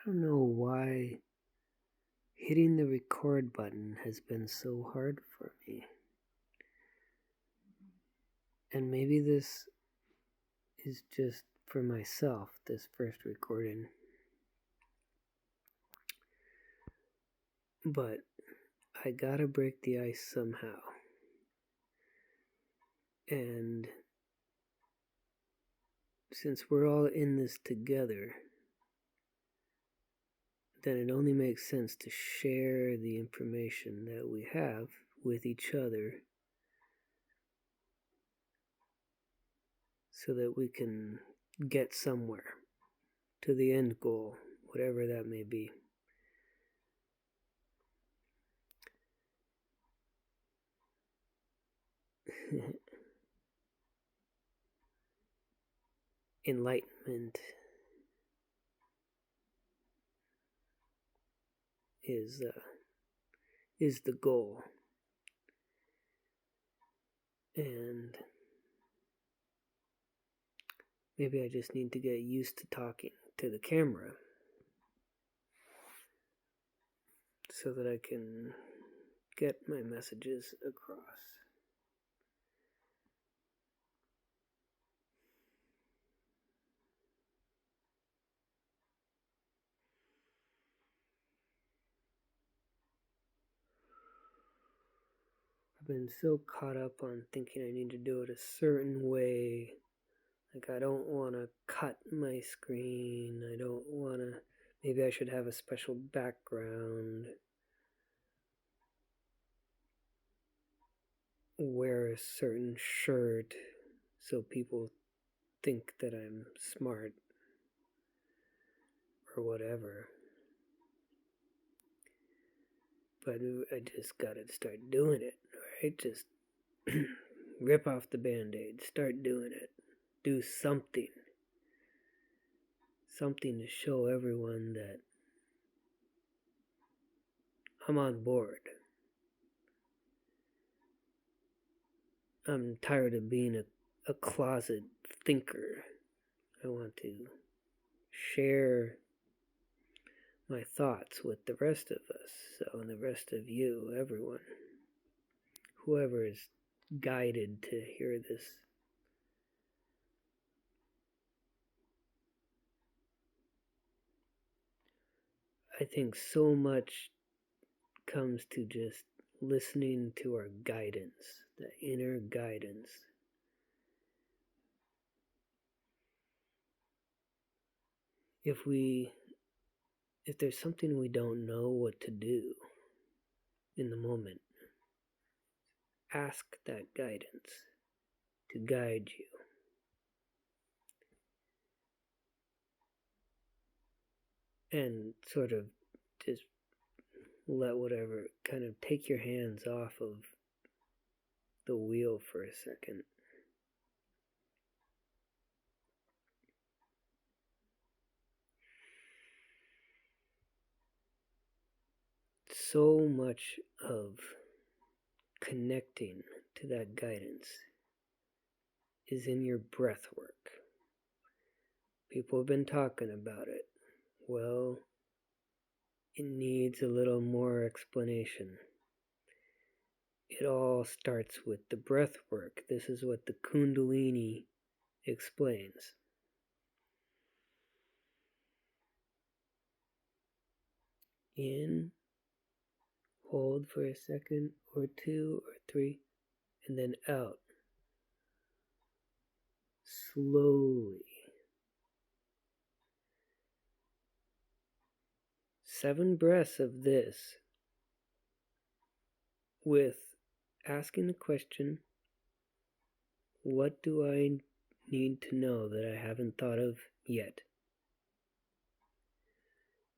don't know why hitting the record button has been so hard for me. And maybe this is just for myself, this first recording. But I gotta break the ice somehow. And since we're all in this together, then it only makes sense to share the information that we have with each other so that we can get somewhere to the end goal, whatever that may be. Enlightenment is the goal, and maybe I just need to get used to talking to the camera so that I can get my messages across. I've been so caught up on thinking I need to do it a certain way. Like, I don't want to cut my screen. I don't want to. Maybe I should have a special background. Wear a certain shirt so people think that I'm smart or whatever. But I just gotta start doing it, right? Just rip off the band-aid, start doing it. Do something. Something to show everyone that I'm on board. I'm tired of being a closet thinker. I want to share my thoughts with the rest of us, so and the rest of you, everyone, whoever is guided to hear this. I think so much comes to just listening to our guidance, the inner guidance. If there's something we don't know what to do in the moment, ask that guidance to guide you. And sort of just let whatever, kind of take your hands off of the wheel for a second. So much of connecting to that guidance is in your breath work. People have been talking about it. Well, it needs a little more explanation. It all starts with the breath work. This is what the Kundalini explains. In, hold for a second or two or three, and then out. Slowly. 7 breaths of this with asking the question, what do I need to know that I haven't thought of yet?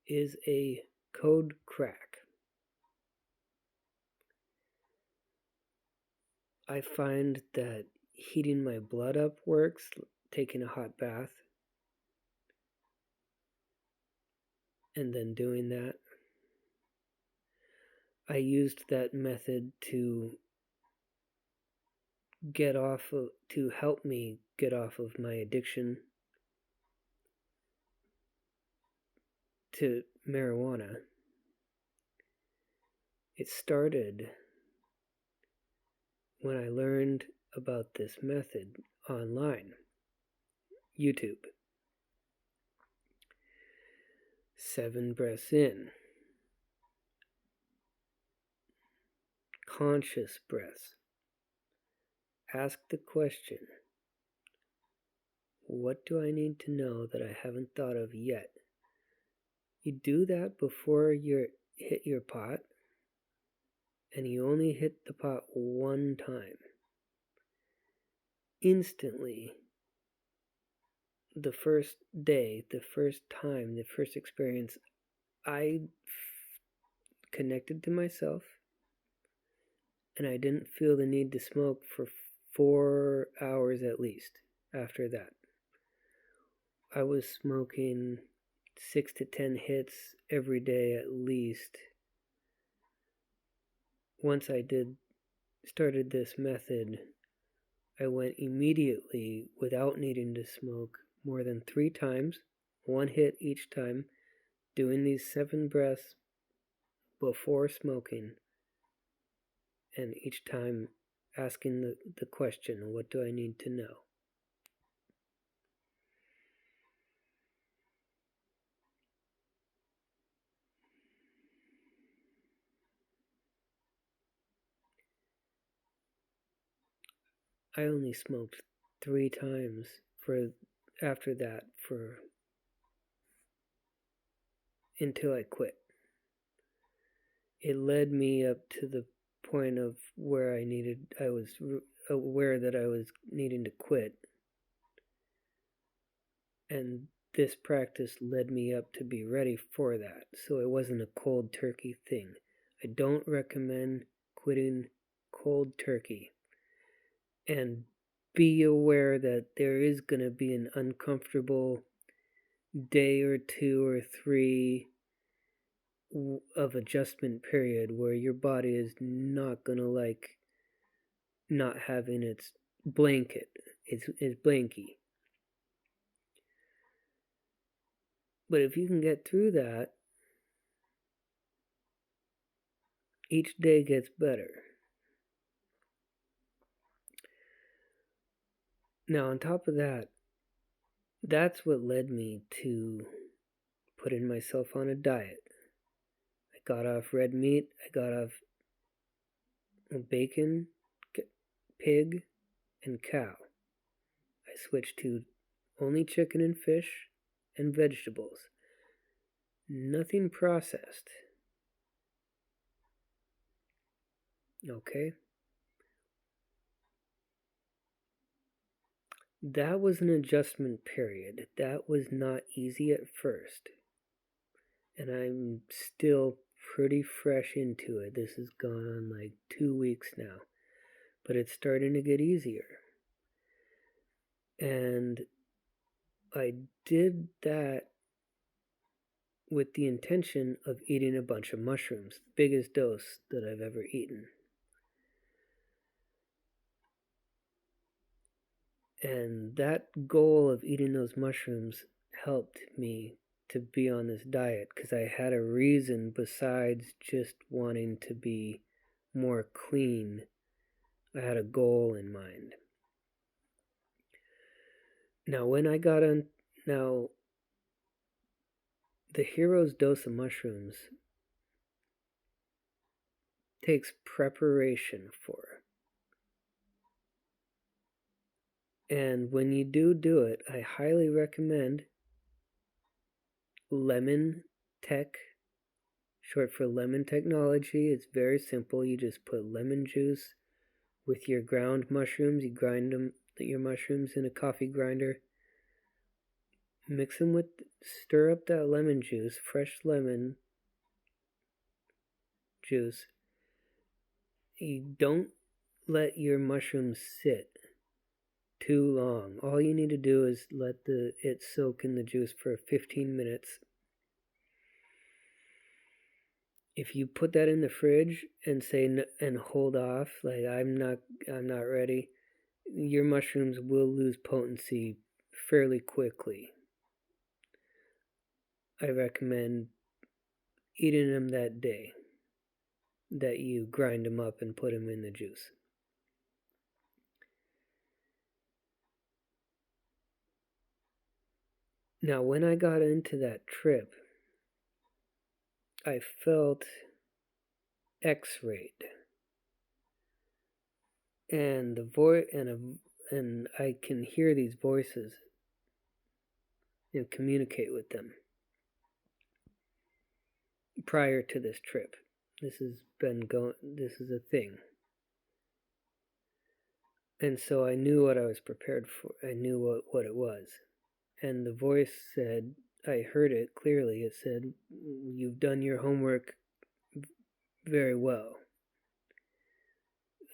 Is a code crack. I find that heating my blood up works, taking a hot bath, and then doing that. I used that method to help me get off of my addiction to marijuana, it started when I learned about this method online, YouTube. 7 breaths in, conscious breaths. Ask the question, what do I need to know that I haven't thought of yet? You do that before you hit your pot, and you only hit the pot one time. Instantly, the first day, the first time, the first experience, I connected to myself, and I didn't feel the need to smoke for 4 hours at least after that. I was smoking 6 to 10 hits every day at least. Once I started this method, I went immediately without needing to smoke more than 3 times, 1 hit each time, doing these 7 breaths before smoking, and each time asking the question, what do I need to know? I only smoked 3 times after that until I quit. It led me up to the point of where I was aware that I was needing to quit. And this practice led me up to be ready for that. So it wasn't a cold turkey thing. I don't recommend quitting cold turkey. And be aware that there is going to be an uncomfortable day or 2 or 3 of adjustment period where your body is not going to like not having its blanket, its blankie. But if you can get through that, each day gets better. Now, on top of that, that's what led me to putting myself on a diet. I got off red meat, I got off bacon, pig, and cow. I switched to only chicken and fish and vegetables. Nothing processed. Okay? That was an adjustment period. That was not easy at first. And I'm still pretty fresh into it. This has gone on like 2 weeks now. But it's starting to get easier. And I did that with the intention of eating a bunch of mushrooms. Biggest dose that I've ever eaten. And that goal of eating those mushrooms helped me to be on this diet because I had a reason besides just wanting to be more clean. I had a goal in mind. Now, the hero's dose of mushrooms takes preparation for. And when you do it, I highly recommend lemon tech, short for lemon technology. It's very simple. You just put lemon juice with your ground mushrooms. You grind your mushrooms in a coffee grinder. Stir up that lemon juice, fresh lemon juice. You don't let your mushrooms sit too long. All you need to do is let it soak in the juice for 15 minutes. If you put that in the fridge and hold off, like I'm not ready, your mushrooms will lose potency fairly quickly. I recommend eating them that day, that you grind them up and put them in the juice. Now, when I got into that trip, I felt X-rayed, and and I can hear these voices and communicate with them. Prior to this trip, this is a thing, and so I knew what I was prepared for. I knew what it was, and the voice said, I heard it clearly. It said, "You've done your homework very well.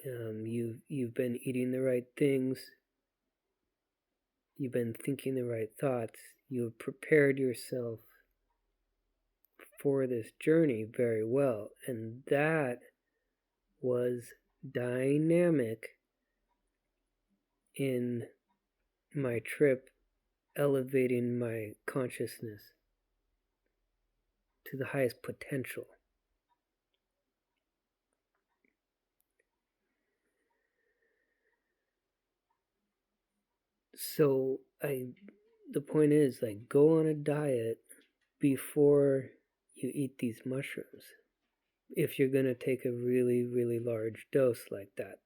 You've been eating the right things. You've been thinking the right thoughts. You've prepared yourself for this journey very well." And that was dynamic in my trip, elevating my consciousness to the highest potential. So the point is, like, go on a diet before you eat these mushrooms, if you're going to take a really, really large dose like that.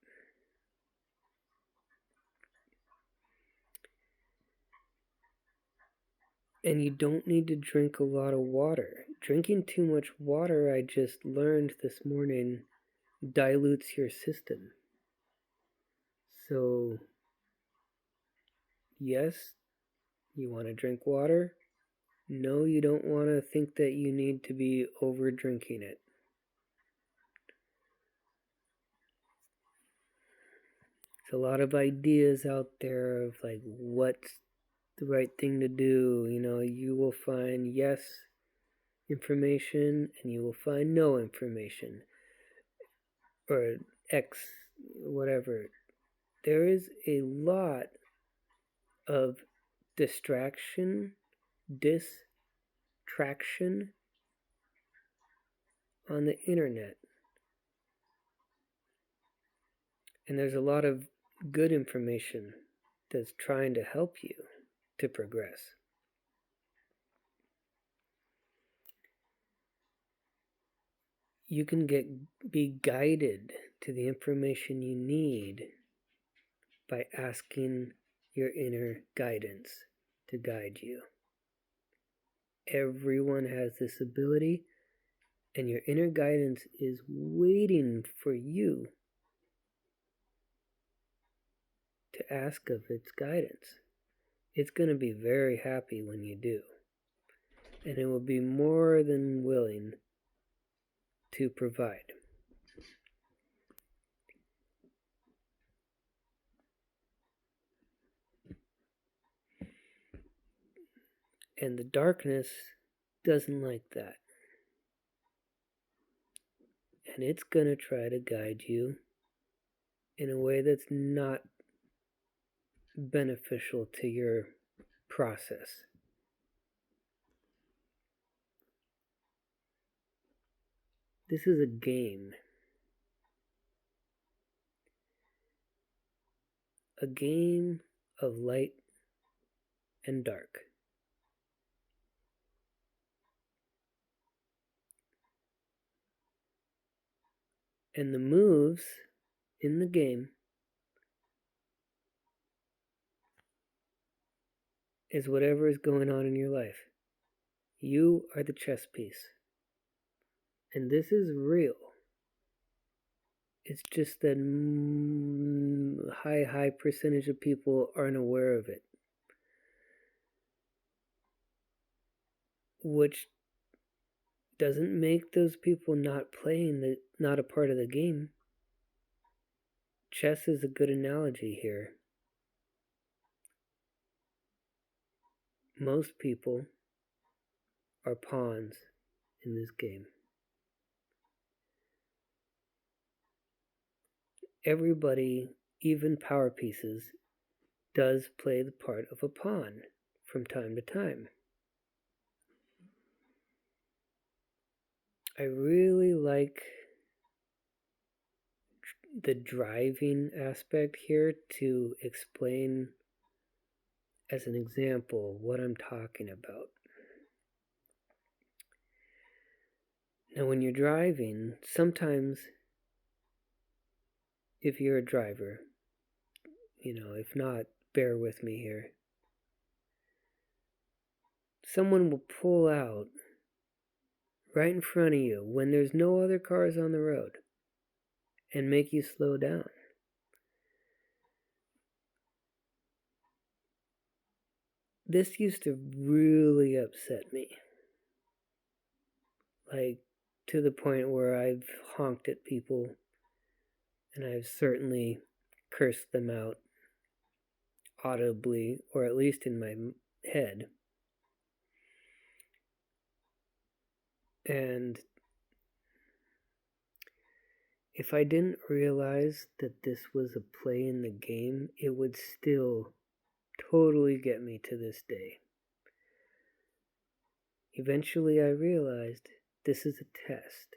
And you don't need to drink a lot of water. Drinking too much water, I just learned this morning, dilutes your system. So, yes, you want to drink water. No, you don't want to think that you need to be over drinking it. There's a lot of ideas out there of like what's the right thing to do. You will find yes information and you will find no information, or X, whatever. There is a lot of distraction on the internet. And there's a lot of good information that's trying to help you to progress. You can be guided to the information you need by asking your inner guidance to guide you. Everyone has this ability, and your inner guidance is waiting for you to ask of its guidance. It's going to be very happy when you do, and it will be more than willing to provide. And the darkness doesn't like that. And it's going to try to guide you in a way that's not beneficial to your process. This is a game. A game of light and dark. And the moves in the game is whatever is going on in your life. You are the chess piece. And this is real. It's just that high percentage of people aren't aware of it. Which doesn't make those people not a part of the game. Chess is a good analogy here. Most people are pawns in this game. Everybody, even power pieces, does play the part of a pawn from time to time. I really like the driving aspect here to explain, as an example, what I'm talking about. Now, when you're driving, sometimes if you're a driver, if not, bear with me here. Someone will pull out right in front of you when there's no other cars on the road and make you slow down. This used to really upset me. Like, to the point where I've honked at people and I've certainly cursed them out audibly, or at least in my head. And if I didn't realize that this was a play in the game, it would still totally get me to this day. Eventually I realized this is a test.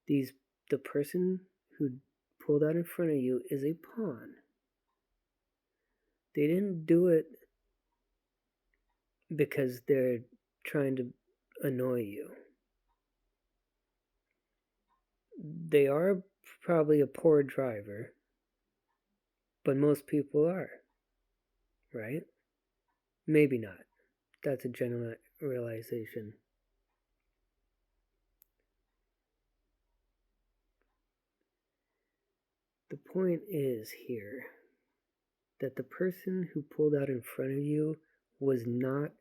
The person who pulled out in front of you is a pawn. They didn't do it because they're trying to annoy you. They are probably a poor driver, but most people are, right? Maybe not. That's a general realization. The point is here that the person who pulled out in front of you was not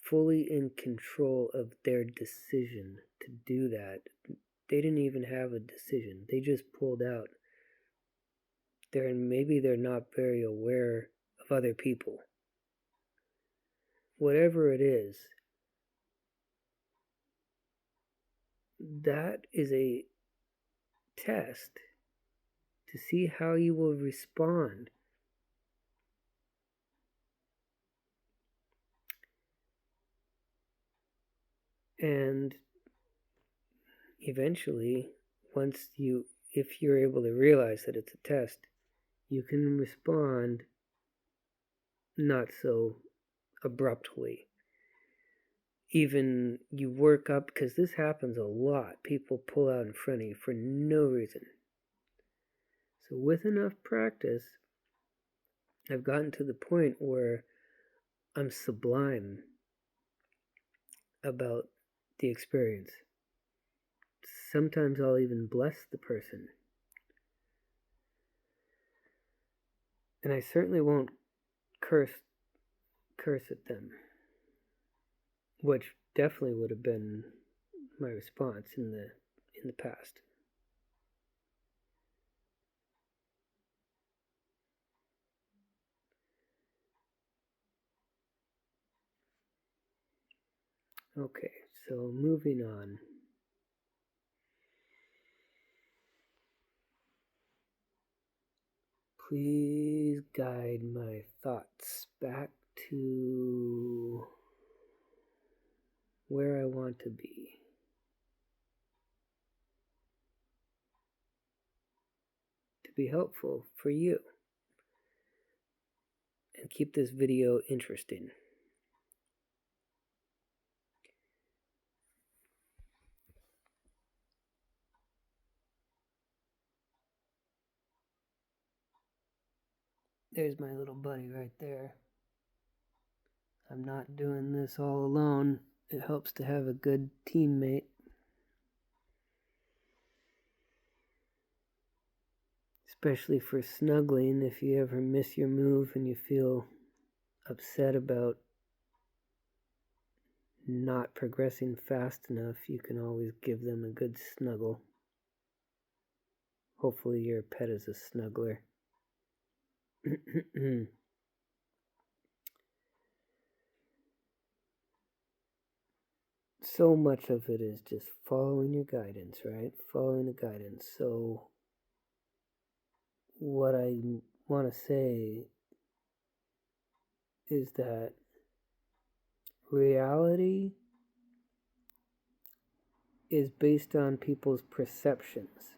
fully in control of their decision to do that. They didn't even have a decision. They just pulled out. Maybe they're not very aware of other people. Whatever it is, that is a test to see how you will respond. And eventually, if you're able to realize that it's a test, you can respond not so abruptly. Even you work up, because this happens a lot. People pull out in front of you for no reason. So with enough practice, I've gotten to the point where I'm sublime about the experience. Sometimes I'll even bless the person. And I certainly won't curse at them, which definitely would have been my response in the past. Okay, so moving on. Please guide my thoughts back to where I want to be. To be helpful for you. And keep this video interesting. There's my little buddy right there. I'm not doing this all alone. It helps to have a good teammate. Especially for snuggling. If you ever miss your move and you feel upset about not progressing fast enough, you can always give them a good snuggle. Hopefully your pet is a snuggler. So much of it is just following your guidance, right? Following the guidance. So what I want to say is that reality is based on people's perceptions.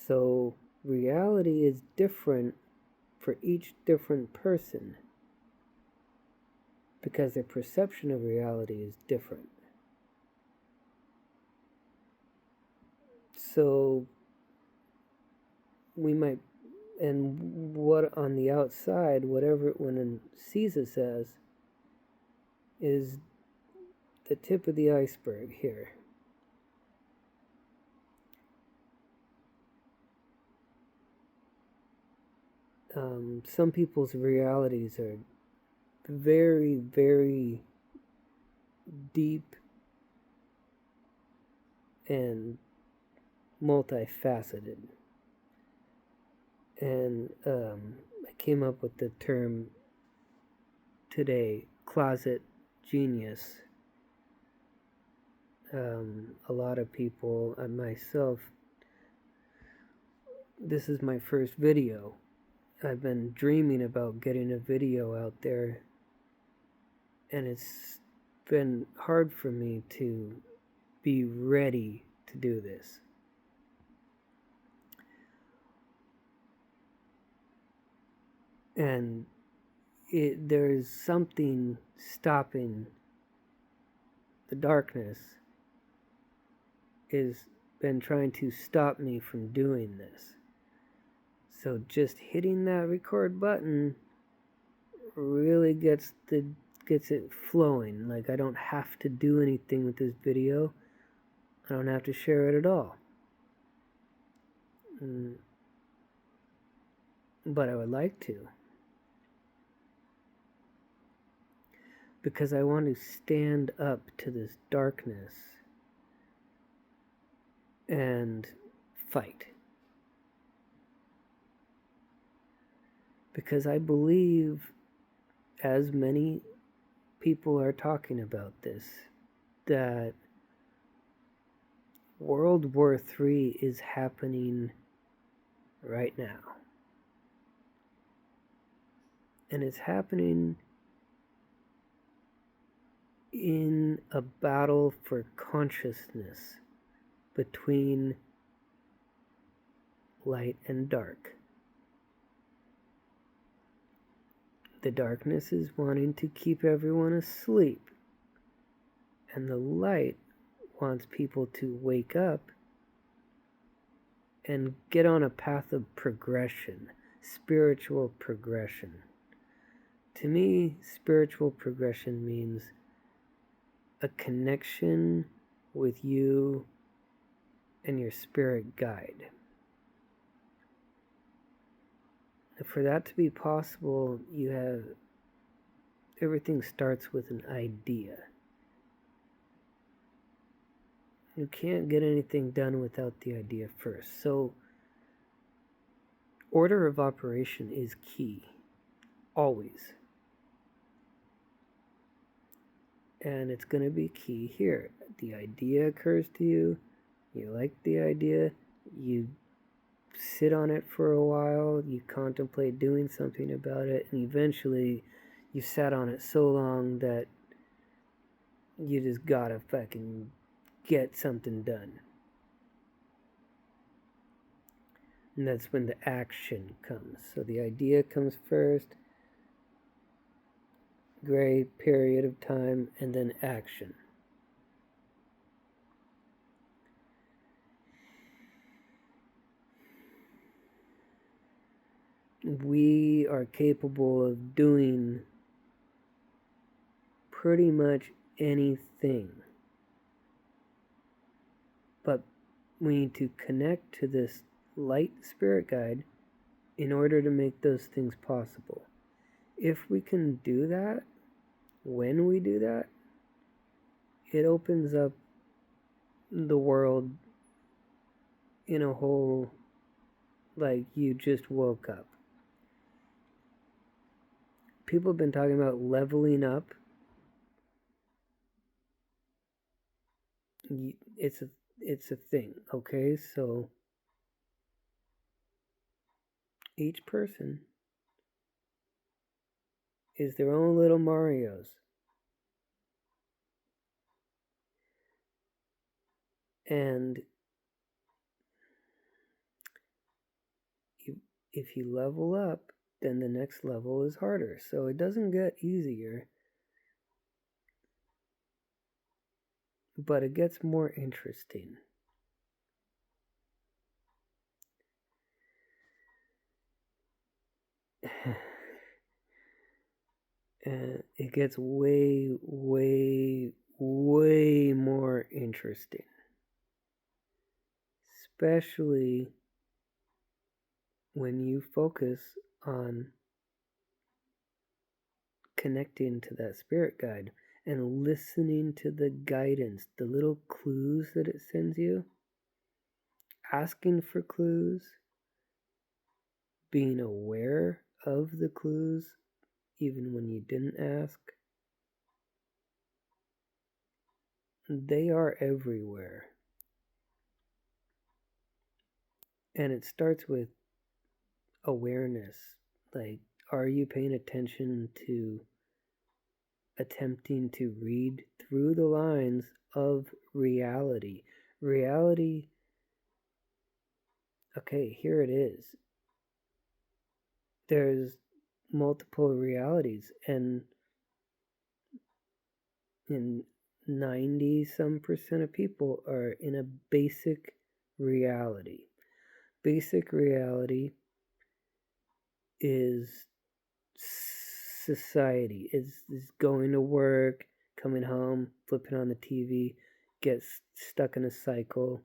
So reality is different for each different person because their perception of reality is different. So we might, and what on the outside, whatever one sees us as, is the tip of the iceberg here. Some people's realities are very, very deep and multifaceted. And I came up with the term today, closet genius. A lot of people, and myself, this is my first video. I've been dreaming about getting a video out there, and it's been hard for me to be ready to do this. And there's something stopping the darkness is been trying to stop me from doing this. So just hitting that record button really gets it flowing. Like, I don't have to do anything with this video. I don't have to share it at all. But I would like to. Because I want to stand up to this darkness and fight. Because I believe, as many people are talking about this, that World War III is happening right now. And it's happening in a battle for consciousness between light and dark. The darkness is wanting to keep everyone asleep, and the light wants people to wake up and get on a path of progression, spiritual progression. To me, spiritual progression means a connection with you and your spirit guide. And for that to be possible, everything starts with an idea. You can't get anything done without the idea first. So, order of operation is key, always. And it's going to be key here. The idea occurs to you, you like the idea, you sit on it for a while, you contemplate doing something about it, and eventually you sat on it so long that you just gotta fucking get something done. And that's when the action comes. So the idea comes first, gray period of time, and then action. We are capable of doing pretty much anything. But we need to connect to this light spirit guide in order to make those things possible. If we can do that, when we do that, it opens up the world in a whole, like you just woke up. People have been talking about leveling up. It's a thing, okay? So each person is their own little Marios. And if you level up, then the next level is harder. So it doesn't get easier, but it gets more interesting. And it gets way, way, way more interesting. Especially when you focus on connecting to that spirit guide and listening to the guidance, the little clues that it sends you, asking for clues, being aware of the clues even when you didn't ask. They are everywhere. And it starts with awareness. Like, are you paying attention to attempting to read through the lines of reality? Reality, okay, here it is. There's multiple realities, and in 90 some percent of people are in a basic reality. Basic reality is society, is going to work, coming home, flipping on the TV, gets stuck in a cycle.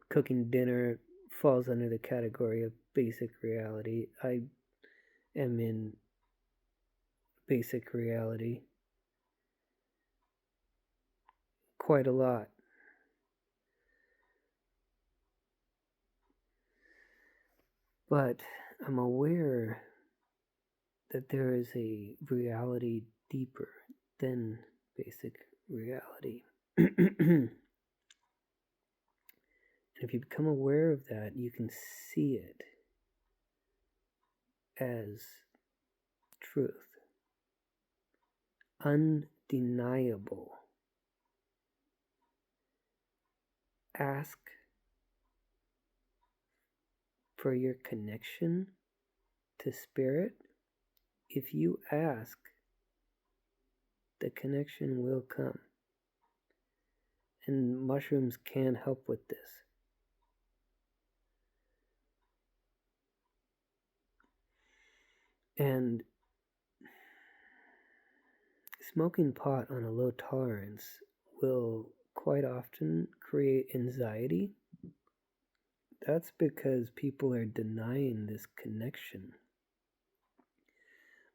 Cooking dinner falls under the category of basic reality. I am in basic reality quite a lot. But I'm aware that there is a reality deeper than basic reality. And if you become aware of that, you can see it as truth, undeniable. Ask for your connection to spirit. If you ask, the connection will come. And mushrooms can help with this. And smoking pot on a low tolerance will quite often create anxiety. That's because people are denying this connection.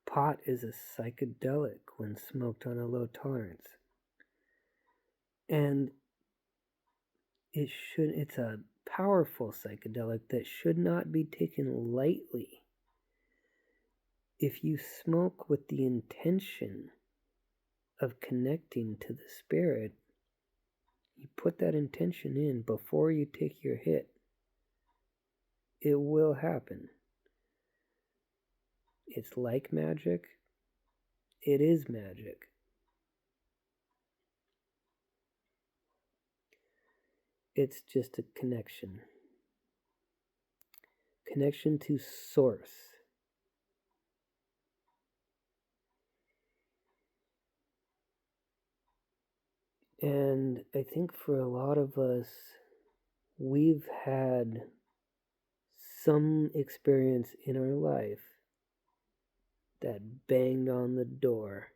Pot is a psychedelic when smoked on a low tolerance. And it's a powerful psychedelic that should not be taken lightly. If you smoke with the intention of connecting to the spirit, you put that intention in before you take your hit, it will happen. It's like magic. It is magic. It's just a connection. Connection to source. And I think for a lot of us, we've had some experience in our life that banged on the door.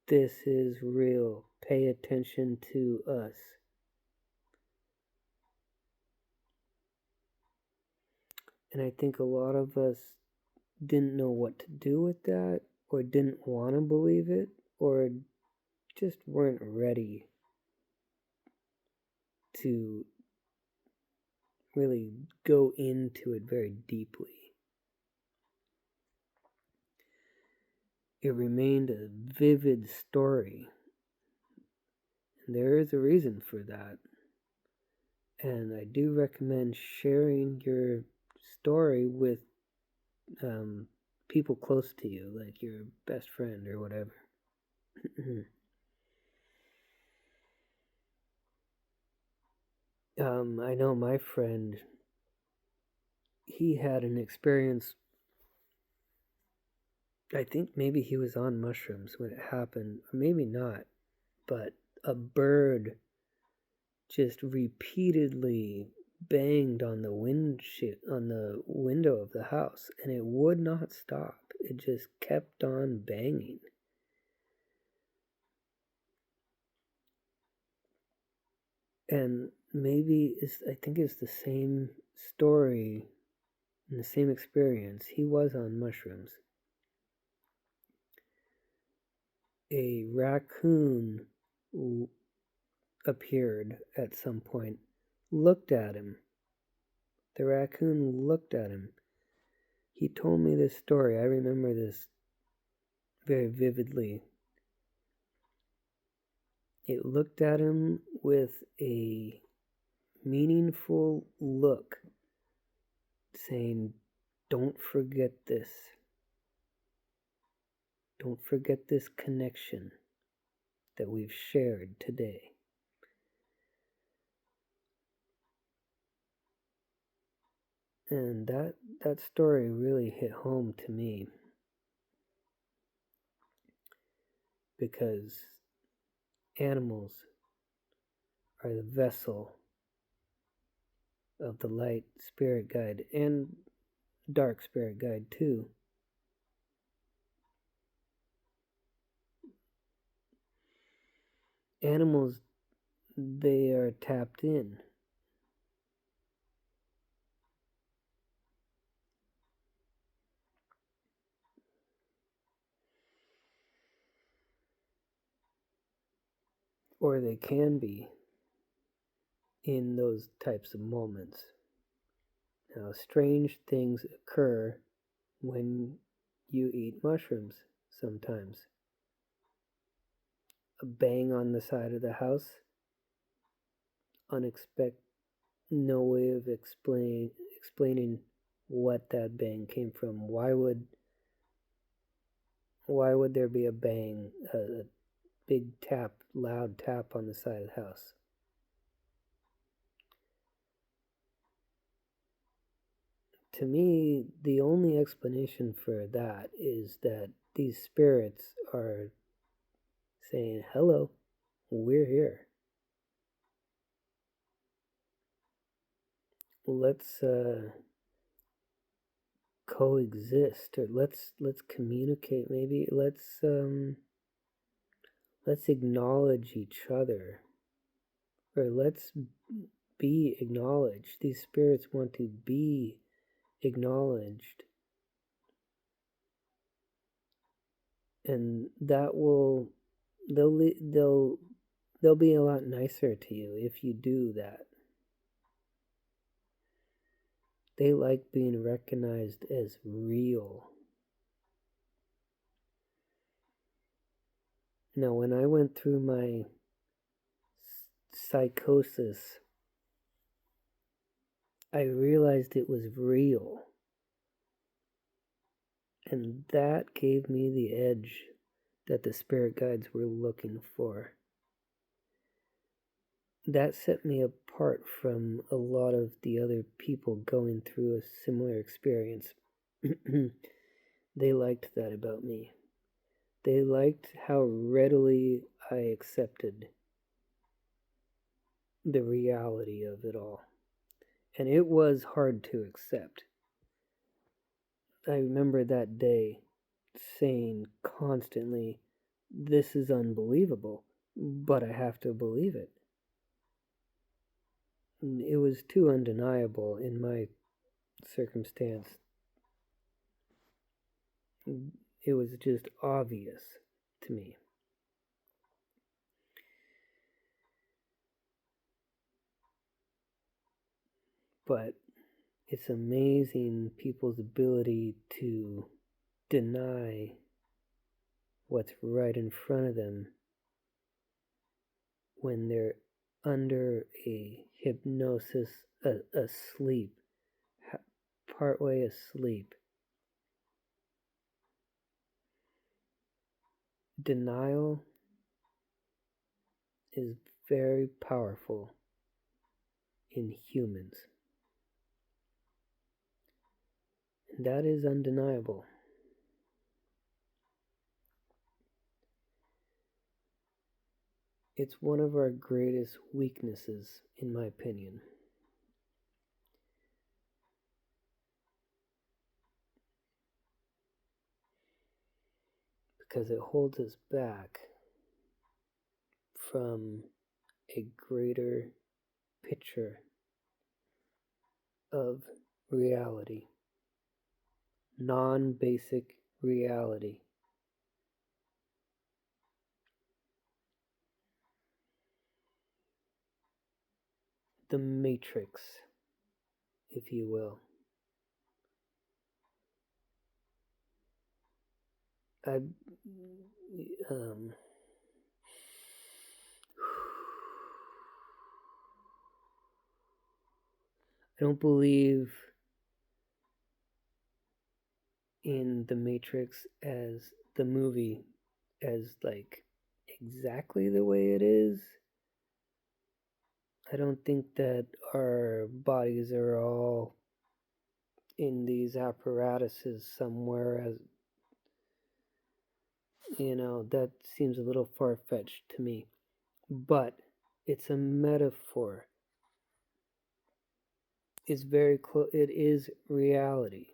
This is real. Pay attention to us. And I think a lot of us didn't know what to do with that, or didn't want to believe it, or just weren't ready to really go into it very deeply. It remained a vivid story, and there is a reason for that. And I do recommend sharing your story with people close to you, like your best friend or whatever. I know my friend, he had an experience. I think maybe he was on mushrooms when it happened, or maybe not, but a bird just repeatedly banged on the window of the house, and it would not stop. It just kept on banging. And maybe I think it's the same story and the same experience. He was on mushrooms. A raccoon appeared at some point, looked at him. The raccoon looked at him. He told me this story. I remember this very vividly. It looked at him with a meaningful look, saying, "Don't forget this. Don't forget this connection that we've shared today." And that story really hit home to me, because animals are the vessel of the light spirit guide and dark spirit guide too. Animals, they are tapped in. Or they can be in those types of moments. Now, strange things occur when you eat mushrooms sometimes. A bang on the side of the house, unexpected, no way of explaining what that bang came from. Why would there be a bang, a big tap, loud tap on the side of the house? To me, the only explanation for that is that these spirits are saying, "Hello, we're here. Let's coexist, or let's communicate. Maybe let's acknowledge each other, or let's be acknowledged." These spirits want to be acknowledged, and that will they'll be a lot nicer to you if you do that. They like being recognized as real. Now, when I went through my psychosis, I realized it was real. And that gave me the edge that the spirit guides were looking for. That set me apart from a lot of the other people going through a similar experience. They liked that about me. They liked how readily I accepted the reality of it all. And it was hard to accept. I remember that day saying constantly, "This is unbelievable, but I have to believe it." And it was too undeniable in my circumstance. It was just obvious to me. But it's amazing people's ability to deny what's right in front of them when they're under a hypnosis, asleep, partway asleep. Denial is very powerful in humans. And that is undeniable. It's one of our greatest weaknesses, in my opinion. Because it holds us back from a greater picture of reality, non-basic reality. The matrix, if you will. I don't believe in the Matrix as the movie as like exactly the way it is. I don't think that our bodies are all in these apparatuses somewhere, as that seems a little far-fetched to me. But it's a metaphor. It's very close. It is reality.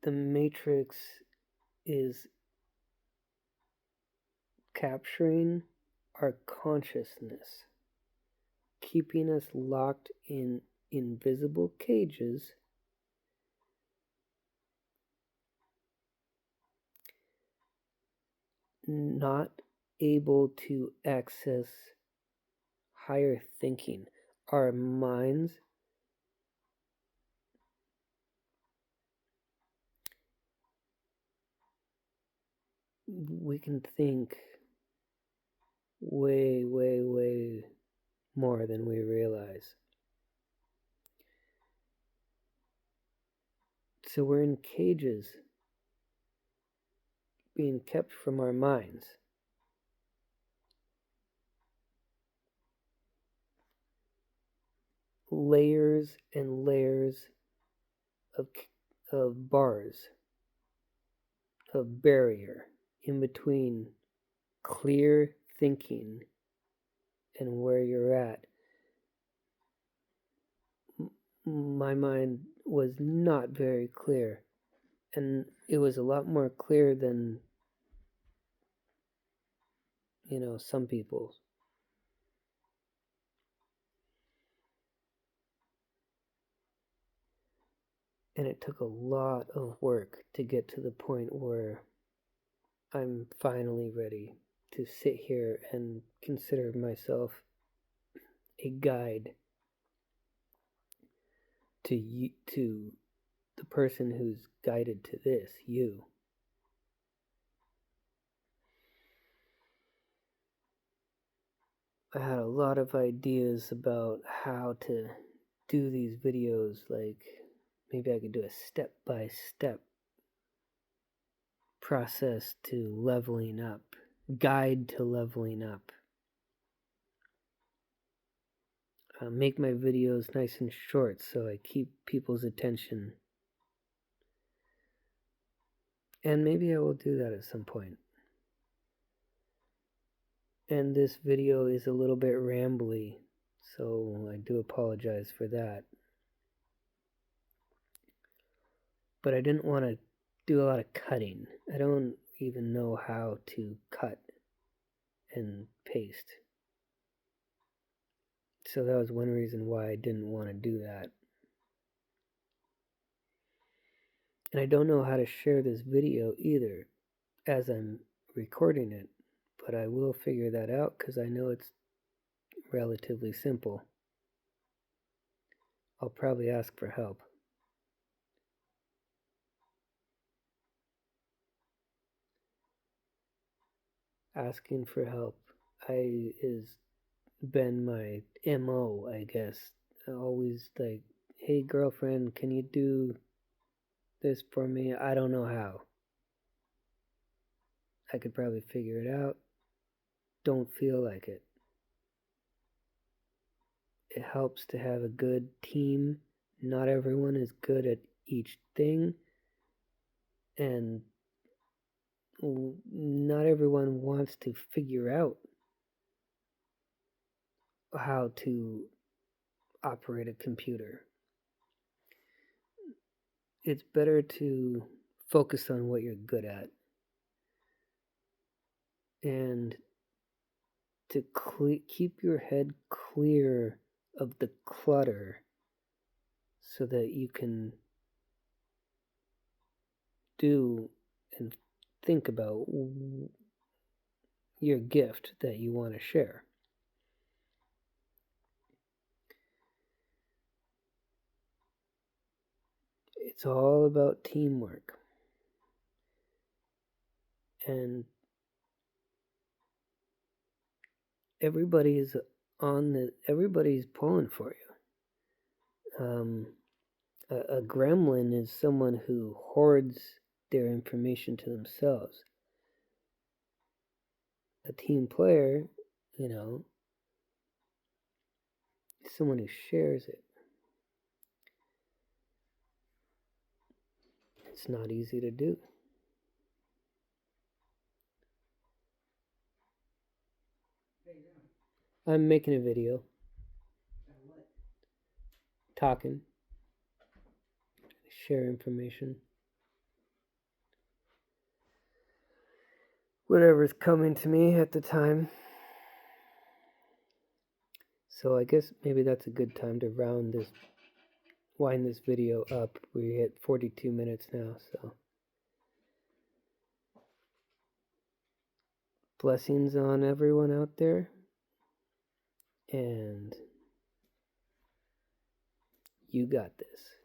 The Matrix is capturing our consciousness, keeping us locked in invisible cages, not able to access higher thinking. Our minds we can think way, way, way more than we realize. So we're in cages being kept from our minds. Layers and layers of, of bars, of barrier in between clear thinking and where you're at. My mind was not very clear, and it was a lot more clear than some people's. And it took a lot of work to get to the point where I'm finally ready to sit here and consider myself a guide to the person who's guided to this, you. I had a lot of ideas about how to do these videos, like maybe I could do a step-by-step process to leveling up, guide to leveling up. Make my videos nice and short so I keep people's attention. And maybe I will do that at some point. And this video is a little bit rambly, so I do apologize for that. But I didn't want to do a lot of cutting. I don't even know how to cut and paste. So that was one reason why I didn't want to do that. And I don't know how to share this video either as I'm recording it, but I will figure that out because I know it's relatively simple. I'll probably ask for help. Asking for help is been my MO, I guess. Always like, hey girlfriend, can you do this for me? I don't know how. I could probably figure it out. Don't feel like it. It helps to have a good team. Not everyone is good at each thing, and not everyone wants to figure out how to operate a computer. It's better to focus on what you're good at and to keep your head clear of the clutter so that you can do and think about your gift that you want to share. It's all about teamwork. And everybody's pulling for you. A gremlin is someone who hoards their information to themselves. A team player, is someone who shares it. It's not easy to do. I'm making a video. Talking. Share information. Whatever's coming to me at the time. So I guess maybe that's a good time to wind this video up. We hit 42 minutes now, so blessings on everyone out there, and you got this.